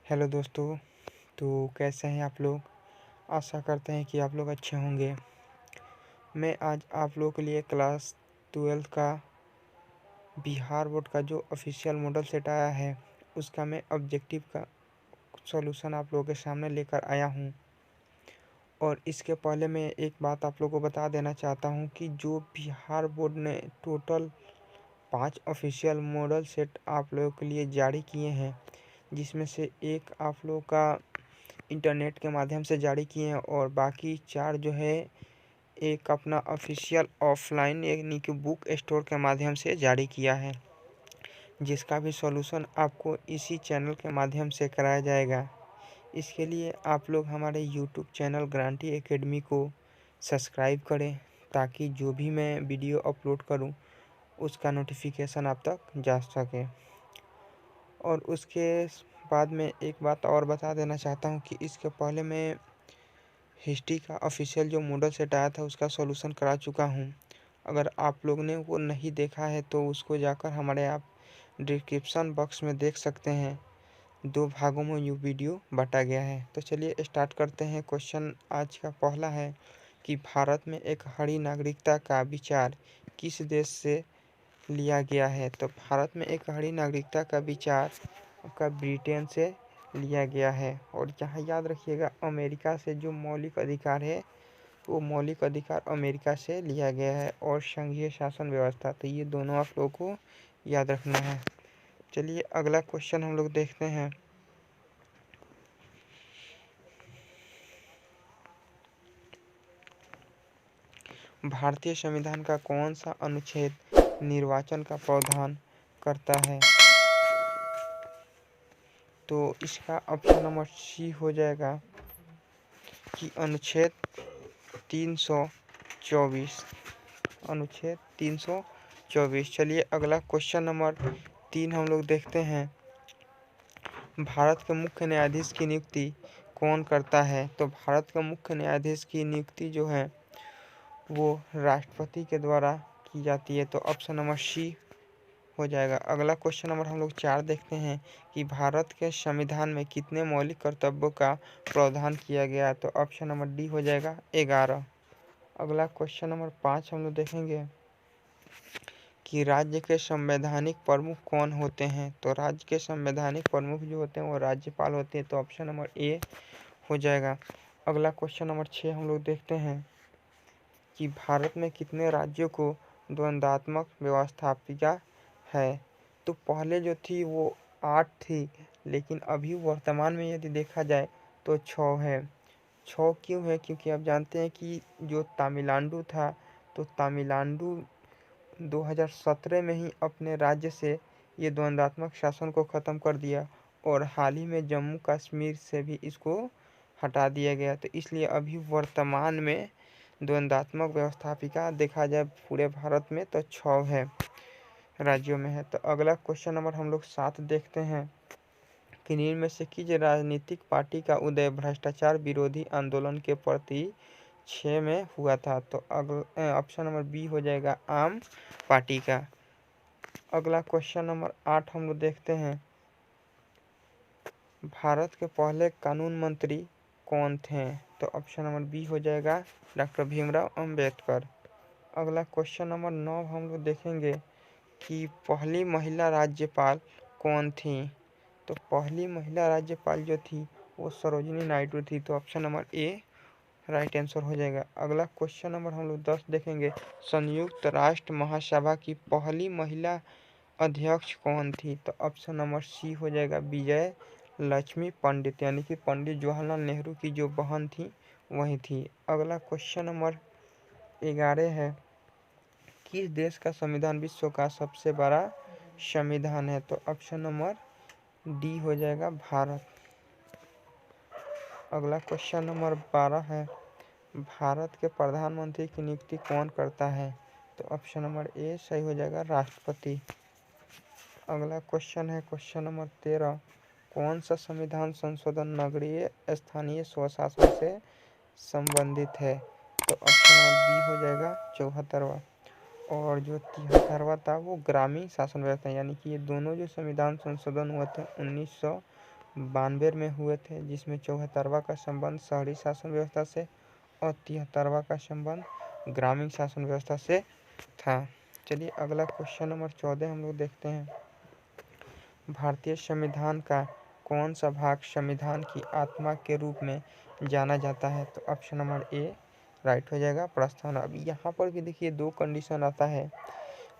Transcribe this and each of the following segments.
Hello दोस्तों। तो कैसे हैं आप लोग। आशा करते हैं कि आप लोग अच्छे होंगे। मैं आज आप लोगों के लिए क्लास 12 का बिहार बोर्ड का जो ऑफिशियल मॉडल सेट आया है उसका मैं ऑब्जेक्टिव का सॉल्यूशन आप लोगों के सामने लेकर आया हूं। और इसके पहले मैं एक बात आप लोगों को बता देना चाहता हूं कि जो बिहार बोर्ड ने टोटल 5 ऑफिशियल मॉडल सेट आप लोगों के लिए जारी किए हैं, जिसमें से एक आप लोगों का इंटरनेट के माध्यम से जारी किए हैं और बाकी 4 जो है एक अपना ऑफिशियल ऑफलाइन यानी कि बुक स्टोर के माध्यम से जारी किया है, जिसका भी सॉल्यूशन आपको इसी चैनल के माध्यम से कराया जाएगा। इसके लिए आप लोग हमारे यूट्यूब चैनल ग्रांटी एकेडमी को सब्सक्राइब करें ताकि जो भी मैं वीडियो अपलोड करूं उसका नोटिफिकेशन आप तक जा सके। और उसके बाद में एक बात और बता देना चाहता हूं कि इसके पहले मैं हिस्ट्री का ऑफिशियल जो मॉडल सेट आया था उसका सॉल्यूशन करा चुका हूं। अगर आप लोग ने वो नहीं देखा है तो उसको जाकर हमारे आप डिस्क्रिप्शन बॉक्स में देख सकते हैं। 2 भागों में ये वीडियो बांटा गया है। तो चलिए स्टार्ट करते हैं। क्वेश्चन आज का पहला है कि भारत में एक हरी नागरिकता का विचार किस देश से लिया गया है। तो भारत में एक हरी नागरिकता का विचार आपका ब्रिटेन से लिया गया है। और यहाँ याद रखिएगा अमेरिका से जो मौलिक अधिकार है वो मौलिक अधिकार अमेरिका से लिया गया है। और संघीय शासन व्यवस्था, तो ये दोनों आप लोगों को याद रखना है। चलिए अगला क्वेश्चन हम लोग देखते हैं। भारतीय संविधान का कौन सा अनुच्छेद निर्वाचन का प्रावधान करता है। तो इसका ऑप्शन नंबर सी हो जाएगा कि अनुच्छेद 324। अनुच्छेद 324। चलिए अगला क्वेश्चन नंबर 3 हम लोग देखते हैं। भारत के मुख्य न्यायाधीश की नियुक्ति कौन करता है। तो भारत के मुख्य न्यायाधीश की नियुक्ति जो है वो राष्ट्रपति के द्वारा की जाती है। तो ऑप्शन नंबर सी हो जाएगा। अगला क्वेश्चन नंबर हम लोग 4 देखते हैं कि भारत के संविधान में कितने मौलिक कर्तव्यों का प्रावधान किया गया। तो ऑप्शन नंबर डी हो जाएगा 11। अगला क्वेश्चन नंबर 5 हम लोग देखेंगे कि राज्य के संवैधानिक प्रमुख कौन होते हैं। तो राज्य के संवैधानिक प्रमुख जो होते हैं वो राज्यपाल होते हैं। तो ऑप्शन नंबर ए हो जाएगा। अगला क्वेश्चन नंबर 6 हम लोग देखते हैं कि भारत में कितने राज्यों को द्वंद्वात्मक व्यवस्थापिका है। तो पहले जो थी वो 8 थी, लेकिन अभी वर्तमान में यदि देखा जाए तो 6 है। 6 क्यों है? क्योंकि आप जानते हैं कि जो तमिलनाडु था तो तमिलनाडु 2017 में ही अपने राज्य से ये द्वंद्वात्मक शासन को ख़त्म कर दिया और हाल ही में जम्मू कश्मीर से भी इसको हटा दिया गया। तो इसलिए अभी वर्तमान में द्वंद्वात्मक व्यवस्थापिका देखा जाए पूरे भारत में तो 6 है राज्यों में है। तो अगला क्वेश्चन नंबर हम लोग 7 देखते हैं कि निम्न में से किस राजनीतिक पार्टी का उदय भ्रष्टाचार विरोधी आंदोलन के प्रति 6 में हुआ था। तो ऑप्शन नंबर बी हो जाएगा आम पार्टी का। अगला क्वेश्चन नंबर 8 हम लोग देखते हैं भारत के पहले कानून मंत्री कौन थे। तो ऑप्शन नंबर बी हो जाएगा डॉक्टर भीमराव अंबेडकर। अगला क्वेश्चन नंबर 9 हम लोग देखेंगे कि पहली महिला राज्यपाल कौन थी। तो पहली महिला राज्यपाल जो थी वो सरोजिनी नायडू थी। तो option number A right answer हो जाएगा। अगला क्वेश्चन नंबर हम लोग 10 देखेंगे संयुक्त राष्ट्र महासभा की पहली महिला अध्यक्ष कौन थी। तो ऑप्शन नंबर सी हो जाएगा विजय लक्ष्मी पंडित, यानी कि पंडित जवाहरलाल नेहरू की जो बहन थी वही थी। अगला क्वेश्चन नंबर 11 है किस देश का संविधान विश्व का सबसे बड़ा संविधान है। तो ऑप्शन नंबर डी हो जाएगा भारत। अगला क्वेश्चन नंबर 12 है भारत के प्रधानमंत्री की नियुक्ति कौन करता है। तो ऑप्शन नंबर ए सही हो जाएगा राष्ट्रपति। अगला क्वेश्चन है क्वेश्चन नंबर 13 कौन सा संविधान संशोधन नगरीय स्थानीय स्वशासन से संबंधित है। तो ऑप्शन नंबर बी हो जाएगा 74वां। और जो 73वां था वो ग्रामीण शासन व्यवस्था, यानी कि ये दोनों जो संविधान संशोधन हुए थे 92 में हुए थे, जिसमें 74वां का संबंध शहरी शासन व्यवस्था से और 73वां का संबंध ग्रामीण शासन व्यवस्था से था। चलिए अगला क्वेश्चन नंबर 14 हम लोग देखते हैं। भारतीय संविधान का कौन सा भाग संविधान की आत्मा के रूप में जाना जाता है? तो ऑप्शन नंबर ए राइट हो जाएगा, प्रस्तावना। अब यहाँ पर भी देखिए दो कंडीशन आता है।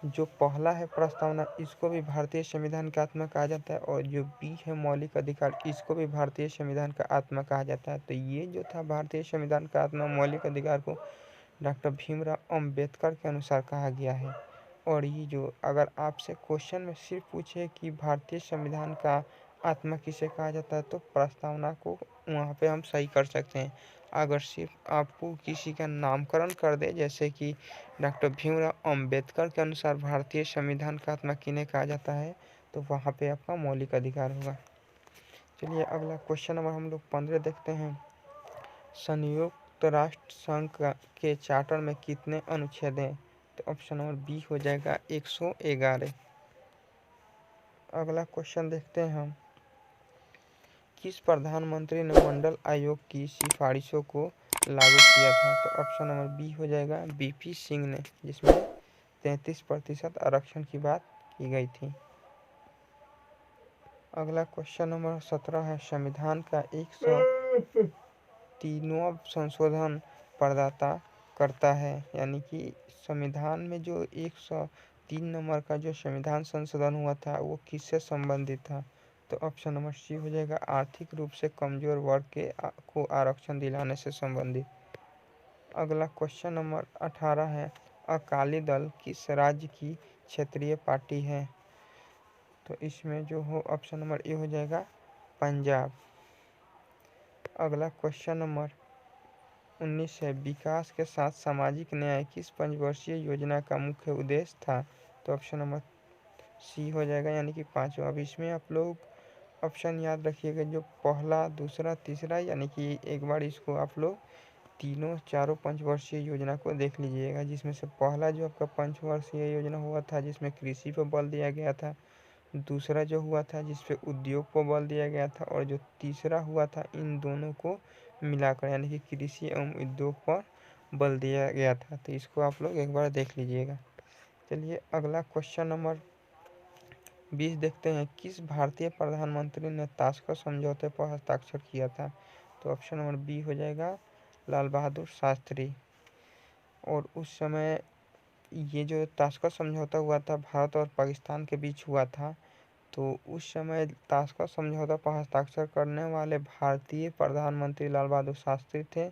जो पहला है प्रस्तावना, इसको भी भारतीय संविधान का आत्मा कहा जाता है, और जो बी है मौलिक अधिकार, इसको भी भारतीय संविधान का आत्मा कहा जाता है। तो ये जो था भारतीय संविधान का आत्मा मौलिक अधिकार को डॉक्टर भीमराव अंबेडकर के अनुसार कहा गया है। और ये जो अगर आपसे क्वेश्चन में सिर्फ पूछे कि भारतीय संविधान का आत्मा किसे कहा जाता है, तो प्रस्तावना को वहाँ पे हम सही कर सकते हैं। अगर सिर्फ आपको किसी का नामकरण कर दे, जैसे कि डॉक्टर भीमराव अंबेडकर के अनुसार भारतीय संविधान का आत्मा किन्हें कहा जाता है, तो वहाँ पे आपका मौलिक अधिकार होगा। चलिए अगला क्वेश्चन नंबर हम लोग 15 देखते हैं। संयुक्त राष्ट्र संघ के चार्टर में कितने अनुच्छेद हैं? तो ऑप्शन नंबर बी हो जाएगा 111। अगला क्वेश्चन देखते हैं हम। किस प्रधानमंत्री ने मंडल आयोग की सिफारिशों को लागू किया था? तो ऑप्शन नंबर बी हो जाएगा बीपी सिंह ने, जिसमें 33% आरक्षण की बात की गई थी। अगला क्वेश्चन नंबर 17 है। संविधान का 103वां संशोधन प्रदाता करता है, यानी कि संविधान में जो 103 नंबर का जो संविधान संशोधन हुआ था वो किससे संबंधित था? तो ऑप्शन नंबर सी हो जाएगा आर्थिक रूप से कमजोर वर्ग को आरक्षण दिलाने से संबंधित। अगला क्वेश्चन नंबर 18 है। अकाली दल किस राज्य की क्षेत्रीय पार्टी है? तो इसमें जो हो ऑप्शन नंबर ए हो जाएगा पंजाब। अगला क्वेश्चन नंबर 19 है। विकास के साथ सामाजिक न्याय किस पंचवर्षीय योजना का मुख्य उद्देश्य था? तो ऑप्शन नंबर सी हो जाएगा, यानी कि 5वां। अब इसमें आप लोग ऑप्शन याद रखिएगा, जो पहला, दूसरा, तीसरा, यानी कि एक बार इसको आप लोग तीनों चारों पंचवर्षीय योजना को देख लीजिएगा। जिसमें से पहला जो आपका पंचवर्षीय योजना हुआ था, जिसमें कृषि पर बल दिया गया था, दूसरा जो हुआ था जिसपे उद्योग को बल दिया गया था, और जो तीसरा हुआ था इन दोनों को मिलाकर, यानी कि कृषि एवं उद्योग पर बल दिया गया था। तो इसको आप लोग एक बार देख लीजिएगा। चलिए अगला क्वेश्चन नंबर 20 देखते हैं। किस भारतीय प्रधानमंत्री ने ताश्कंद समझौते पर हस्ताक्षर किया था? तो ऑप्शन नंबर बी हो जाएगा लाल बहादुर शास्त्री। और उस समय ये जो ताश्कंद समझौता हुआ था भारत और पाकिस्तान के बीच हुआ था, तो उस समय ताश्कंद समझौता पर हस्ताक्षर करने वाले भारतीय प्रधानमंत्री लाल बहादुर शास्त्री थे,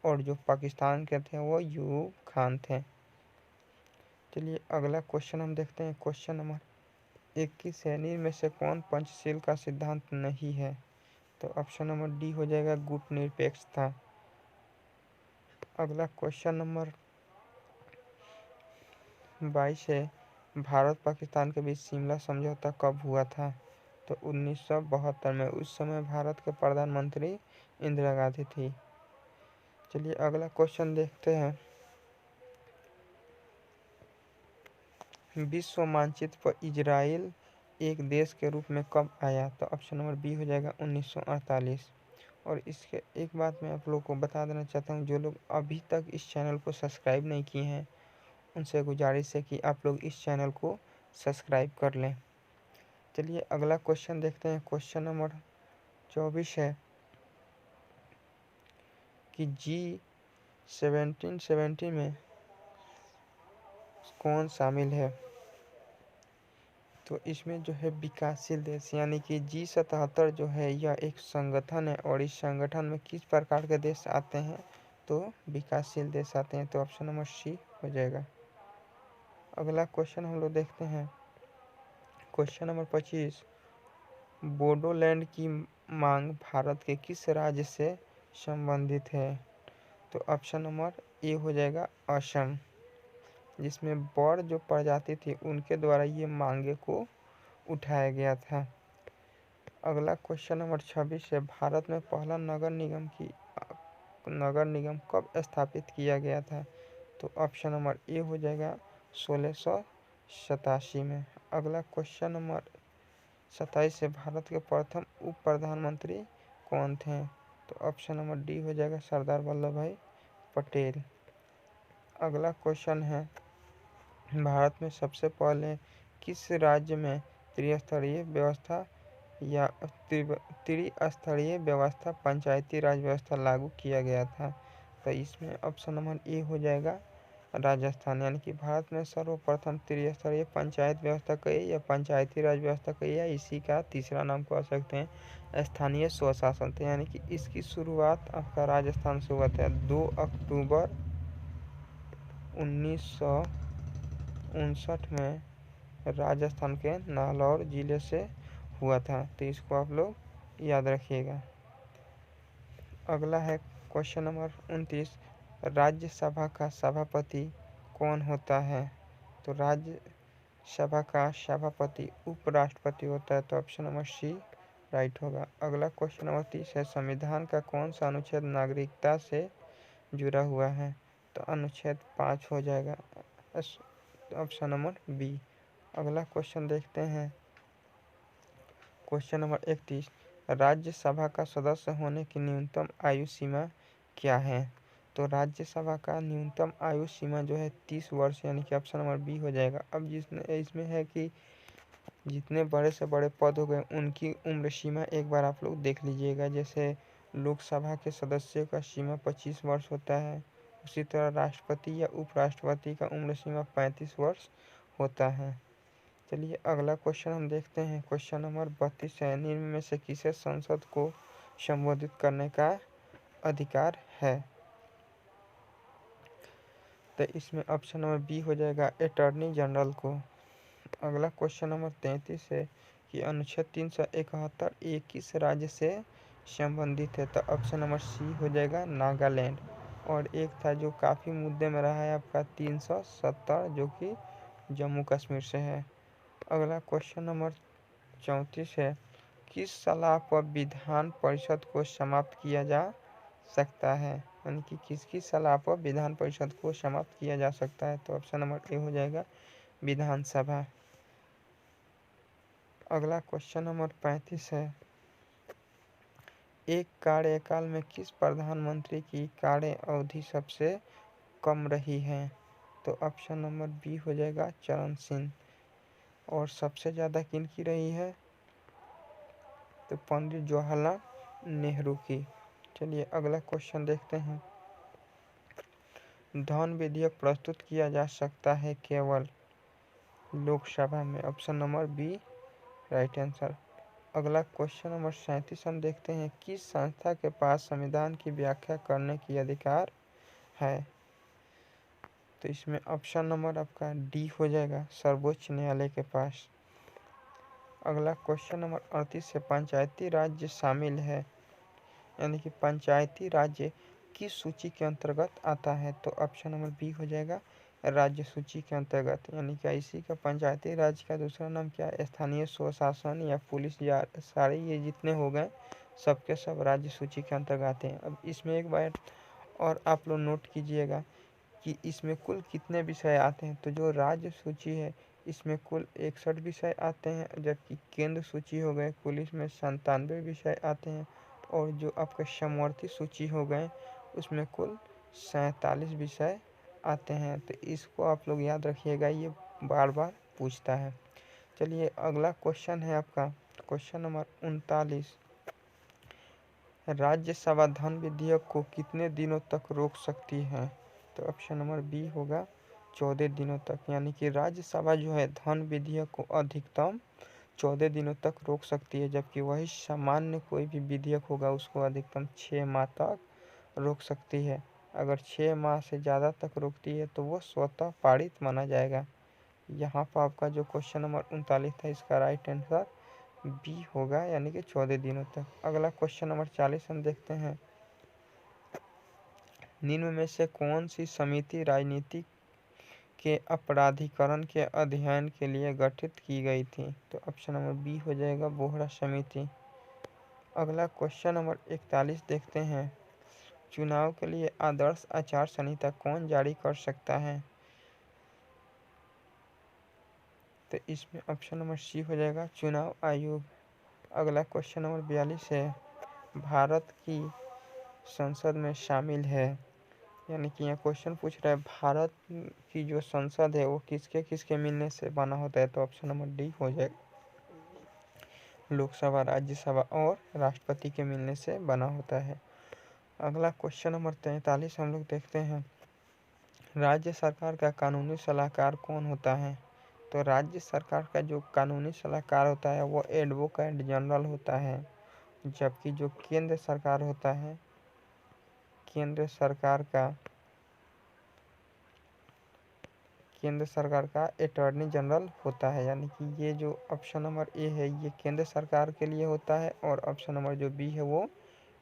और जो पाकिस्तान के थे वो यूब खान थे। चलिए अगला क्वेश्चन हम देखते हैं। क्वेश्चन नंबर 21 श्रेणी में से कौन पंचशील का सिद्धांत नहीं है? तो ऑप्शन नंबर डी हो जाएगा गुटनिरपेक्षता। अगला क्वेश्चन नंबर 22 है। भारत पाकिस्तान के बीच शिमला समझौता कब हुआ था? तो 1972 में। उस समय भारत के प्रधानमंत्री इंदिरा गांधी थी। चलिए अगला क्वेश्चन देखते हैं। विश्व मानचित्र पर इजराइल एक देश के रूप में कब आया? तो ऑप्शन नंबर बी हो जाएगा 1948। और इसके एक बात मैं आप लोग को बता देना चाहता हूँ, जो लोग अभी तक इस चैनल को सब्सक्राइब नहीं किए हैं उनसे गुजारिश है कि आप लोग इस चैनल को सब्सक्राइब कर लें। चलिए अगला क्वेश्चन देखते हैं। क्वेश्चन नंबर 24 है कि G17 में कौन शामिल है? तो इसमें जो है विकासशील देश, यानी कि G77 जो है यह एक संगठन है, और इस संगठन में किस प्रकार के देश आते हैं? तो विकासशील देश आते हैं। तो ऑप्शन नंबर सी हो जाएगा। अगला क्वेश्चन हम लोग देखते हैं। Question number 25। बोडोलैंड की मांग भारत के किस राज्य से संबंधित है? तो ऑप्शन नंबर ए हो जाएगा असम, जिसमें बौड़ जो प्रजाति थी उनके द्वारा ये मांगे को उठाया गया था। अगला क्वेश्चन नंबर 26 है। भारत में पहला नगर निगम कब स्थापित किया गया था? तो ऑप्शन नंबर ए हो जाएगा 1687 में। अगला क्वेश्चन नंबर 27 है। भारत के प्रथम उप प्रधानमंत्री कौन थे? तो ऑप्शन नंबर डी हो जाएगा सरदार वल्लभ भाई पटेल। अगला क्वेश्चन है, भारत में सबसे पहले किस राज्य में त्रिस्तरीय व्यवस्था या त्रिस्तरीय व्यवस्था पंचायती राज व्यवस्था लागू किया गया था? तो इसमें ऑप्शन नंबर ए हो जाएगा राजस्थान। यानी कि भारत में सर्वप्रथम त्रिस्तरीय पंचायत व्यवस्था कही या पंचायती राज व्यवस्था कही है, इसी का तीसरा नाम कह सकते हैं स्थानीय स्वशासन। तो यानी कि इसकी शुरुआत आपका राजस्थान से हुआ था 2 अक्टूबर 1959 में राजस्थान के नागौर जिले से हुआ था। तो इसको आप लोग याद रखिएगा। अगला है क्वेश्चन नंबर 29, राज्यसभा का सभापति कौन होता है? तो राज्यसभा का सभापति उपराष्ट्रपति होता है। तो ऑप्शन नंबर सी राइट होगा। अगला क्वेश्चन नंबर 30 है, संविधान का कौन सा अनुच्छेद नागरिकता से जुड़ा हुआ है? तो अनुच्छेद 5 हो जाएगा, ऑप्शन नंबर बी। अगला क्वेश्चन देखते हैं, क्वेश्चन नंबर 31, राज्यसभा का सदस्य होने की न्यूनतम आयु सीमा क्या है? तो राज्यसभा का न्यूनतम आयु सीमा जो है 30 वर्ष, यानी कि ऑप्शन नंबर बी हो जाएगा। अब जिसने इसमें है कि जितने बड़े से बड़े पद हो गए उनकी उम्र सीमा एक बार आप लोग देख लीजिएगा। जैसे लोकसभा के सदस्यों का सीमा 25 वर्ष होता है, उसी तरह राष्ट्रपति या उपराष्ट्रपति का उम्र सीमा 35 वर्ष होता है। चलिए अगला क्वेश्चन हम देखते हैं, क्वेश्चन नंबर 32 है, निम्न में से किसे संसद को संबोधित करने का अधिकार है? तो इसमें ऑप्शन नंबर बी हो जाएगा अटॉर्नी जनरल को। अगला क्वेश्चन नंबर 33 है कि अनुच्छेद 371 किस राज्य से संबंधित है? तो ऑप्शन नंबर सी हो जाएगा नागालैंड। और एक था जो काफ़ी मुद्दे में रहा है आपका 370, जो कि जम्मू कश्मीर से है। अगला क्वेश्चन नंबर 34 है, किस सलाह पर विधान परिषद को समाप्त किया जा सकता है? यानी कि किसकी सलाह पर विधान परिषद को समाप्त किया जा सकता है? तो ऑप्शन नंबर ए हो जाएगा विधानसभा। अगला क्वेश्चन नंबर 35 है, एक कार्यकाल में किस प्रधानमंत्री की कार्य अवधि सबसे कम रही है? तो ऑप्शन नंबर बी हो जाएगा चरण सिंह। और सबसे ज़्यादा किनकी रही है? तो पंडित जवाहरलाल नेहरू की। चलिए अगला क्वेश्चन देखते हैं, धन विधेयक प्रस्तुत किया जा सकता है केवल लोकसभा में, option number B right answer. अगला क्वेश्चन नंबर 37 हम देखते हैं, किस संस्था के पास संविधान की व्याख्या करने की अधिकार है? तो इसमें ऑप्शन नंबर आपका डी हो जाएगा सर्वोच्च न्यायालय के पास। अगला क्वेश्चन नंबर 38 से पंचायती राज्य शामिल है, यानी कि पंचायती राज्य किस सूची के अंतर्गत आता है? तो ऑप्शन नंबर बी हो जाएगा राज्य सूची के अंतर्गत। यानी कि इसी का पंचायती राज का दूसरा नाम क्या है? स्थानीय स्वशासन या पुलिस, या सारे ये जितने हो गए सबके सब राज्य सूची के अंतर्गत आते हैं। अब इसमें एक बार और आप लोग नोट कीजिएगा कि इसमें कुल कितने विषय आते हैं। तो जो राज्य सूची है इसमें कुल 61 विषय आते हैं, जबकि केंद्र सूची हो गए कुल इसमें 97 विषय आते हैं, और जो आपके समवर्ती सूची हो गए उसमें कुल 47 विषय आते हैं। तो इसको आप लोग याद रखिएगा, ये बार बार पूछता है। चलिए अगला क्वेश्चन है आपका क्वेश्चन नंबर 39, राज्यसभा धन विधेयक को कितने दिनों तक रोक सकती है? तो ऑप्शन नंबर बी होगा 14 दिनों तक। यानी कि राज्यसभा जो है धन विधेयक को अधिकतम 14 दिनों तक रोक सकती है, जबकि वही सामान्य कोई भी विधेयक होगा उसको अधिकतम 6 माह तक रोक सकती है। अगर 6 माह से ज़्यादा तक रोकती है तो वो स्वतः पारित माना जाएगा। यहाँ पर आपका जो क्वेश्चन नंबर 39 था इसका राइट आंसर बी होगा, यानी कि 14 दिनों तक। अगला क्वेश्चन नंबर 40 हम देखते हैं, निम्न में से कौन सी समिति राजनीति के अपराधीकरण के अध्ययन के लिए गठित की गई थी? तो ऑप्शन नंबर बी हो जाएगा बोहरा समिति। अगला क्वेश्चन नंबर 41 देखते हैं, चुनाव के लिए आदर्श आचार संहिता कौन जारी कर सकता है? तो इसमें ऑप्शन नंबर सी हो जाएगा चुनाव आयोग। अगला क्वेश्चन नंबर 42 है, भारत की संसद में शामिल है, यानी कि यहाँ क्वेश्चन पूछ रहा है भारत की जो संसद है वो किसके किसके मिलने से बना होता है। तो ऑप्शन नंबर डी हो जाएगा, लोकसभा, राज्यसभा और राष्ट्रपति के मिलने से बना होता है। अगला क्वेश्चन नंबर 43 हम लोग देखते हैं, राज्य सरकार का कानूनी सलाहकार कौन होता है। तो राज्य सरकार का जो कानूनी सलाहकार होता है वो एडवोकेट जनरल होता है, जबकि जो केंद्र सरकार होता है, केंद्र सरकार का अटॉर्नी जनरल होता है। यानी कि ये जो ऑप्शन नंबर ए है ये केंद्र सरकार के लिए होता है, और ऑप्शन नंबर जो बी है वो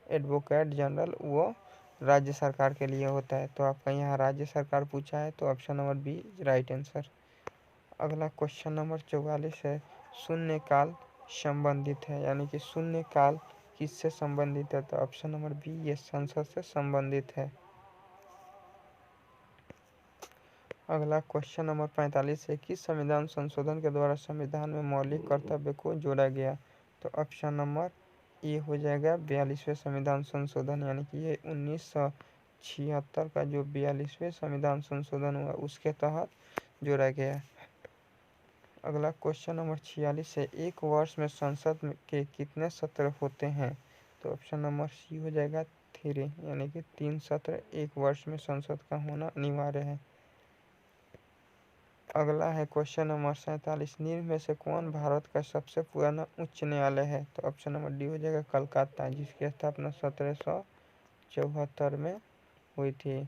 एडवोकेट जनरल वो राज्य सरकार के लिए होता है। तो आपका यहाँ राज्य सरकार पूछा है, तो option number B right answer. अगला क्वेश्चन नंबर 44 है, शून्यकाल संबंधित है, यानी कि शून्यकाल किससे संबंधित है। तो ऑप्शन नंबर बी ये संसद से संबंधित है। अगला क्वेश्चन नंबर 45 है, किस संविधान संशोधन के द्वारा संविधान में मौलिक कर्तव्य को जोड़ा गया। तो ऑप्शन नंबर ए हो जाएगा 42वें संविधान संशोधन, यानी कि ये 1976 का जो 42वें संविधान संशोधन हुआ उसके तहत जोड़ा गया। अगला क्वेश्चन नंबर 46 है, एक वर्ष में संसद के कितने सत्र होते हैं। तो ऑप्शन नंबर सी हो जाएगा 3, यानी कि 3 सत्र एक वर्ष में संसद का होना अनिवार्य है। अगला है क्वेश्चन नंबर 47, निम्न में से कौन भारत का सबसे पुराना उच्च न्यायालय है। तो ऑप्शन नंबर डी हो जाएगा कलकत्ता, जिसकी स्थापना 1774 में हुई थी।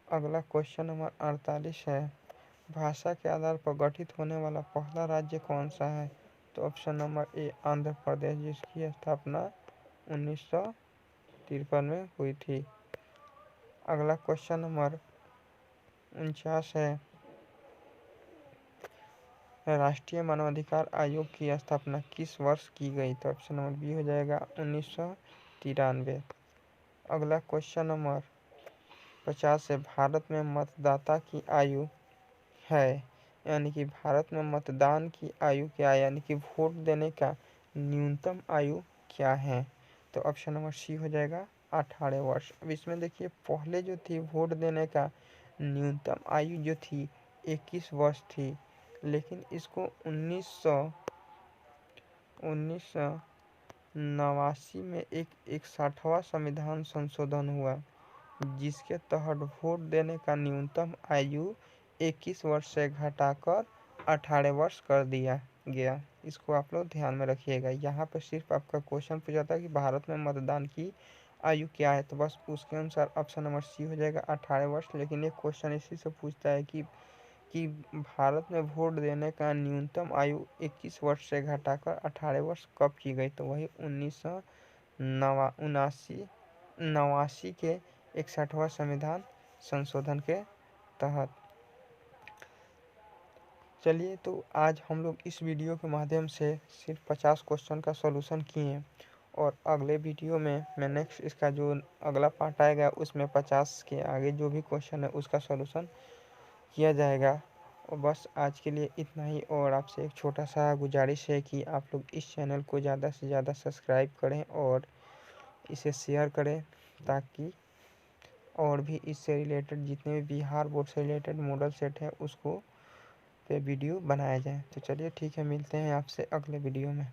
अगला क्वेश्चन नंबर 48 है, भाषा के आधार पर गठित होने वाला पहला राज्य कौन सा है। तो option number A Andhra Pradesh, जिसकी स्थापना 1953 में हुई थी। अगला क्वेश्चन नंबर 49 है, राष्ट्रीय मानवाधिकार आयोग की स्थापना किस वर्ष की गई। तो ऑप्शन नंबर बी हो जाएगा 1993। अगला क्वेश्चन नंबर 50 है, भारत में मतदाता की आयु है, यानी कि भारत में मतदान की आयु क्या है, यानी कि वोट देने का न्यूनतम आयु क्या है। तो ऑप्शन नंबर सी हो जाएगा 18 वर्ष। अब इसमें देखिए पहले जो थी वोट देने का न्यूनतम आयु जो थी 21 वर्ष थी, लेकिन इसको 1989 में एक 61वां संविधान संशोधन हुआ, जिसके तहत वोट देने का न्यूनतम आयु 21 वर्ष से घटाकर 18 वर्ष कर दिया गया। इसको आप लोग ध्यान में रखिएगा। यहाँ पे सिर्फ आपका क्वेश्चन पूछा था कि भारत में मतदान की आयु क्या है, तो बस उसके अनुसार ऑप्शन नंबर सी हो जाएगा 18 वर्ष। लेकिन ये क्वेश्चन इसी से पूछता है कि भारत में वोट देने का न्यूनतम आयु 21 वर्ष से घटाकर 18 वर्ष कब की गई। तो वही 1989 के 61वां संविधान संशोधन के तहत। चलिए, तो आज हम लोग इस वीडियो के माध्यम से सिर्फ 50 क्वेश्चन का सॉल्यूशन किए, और अगले वीडियो में मैं नेक्स्ट इसका जो अगला पार्ट आएगा उसमें 50 के आगे जो भी क्वेश्चन है उसका सॉल्यूशन किया जाएगा। और बस आज के लिए इतना ही, और आपसे एक छोटा सा गुजारिश है कि आप लोग इस चैनल को ज़्यादा से ज़्यादा सब्सक्राइब करें और इसे शेयर करें, ताकि और भी इससे रिलेटेड जितने भी बिहार बोर्ड से रिलेटेड मॉडल सेट है उसको पे वीडियो बनाया जाए। तो चलिए ठीक है, मिलते हैं आपसे अगले वीडियो में।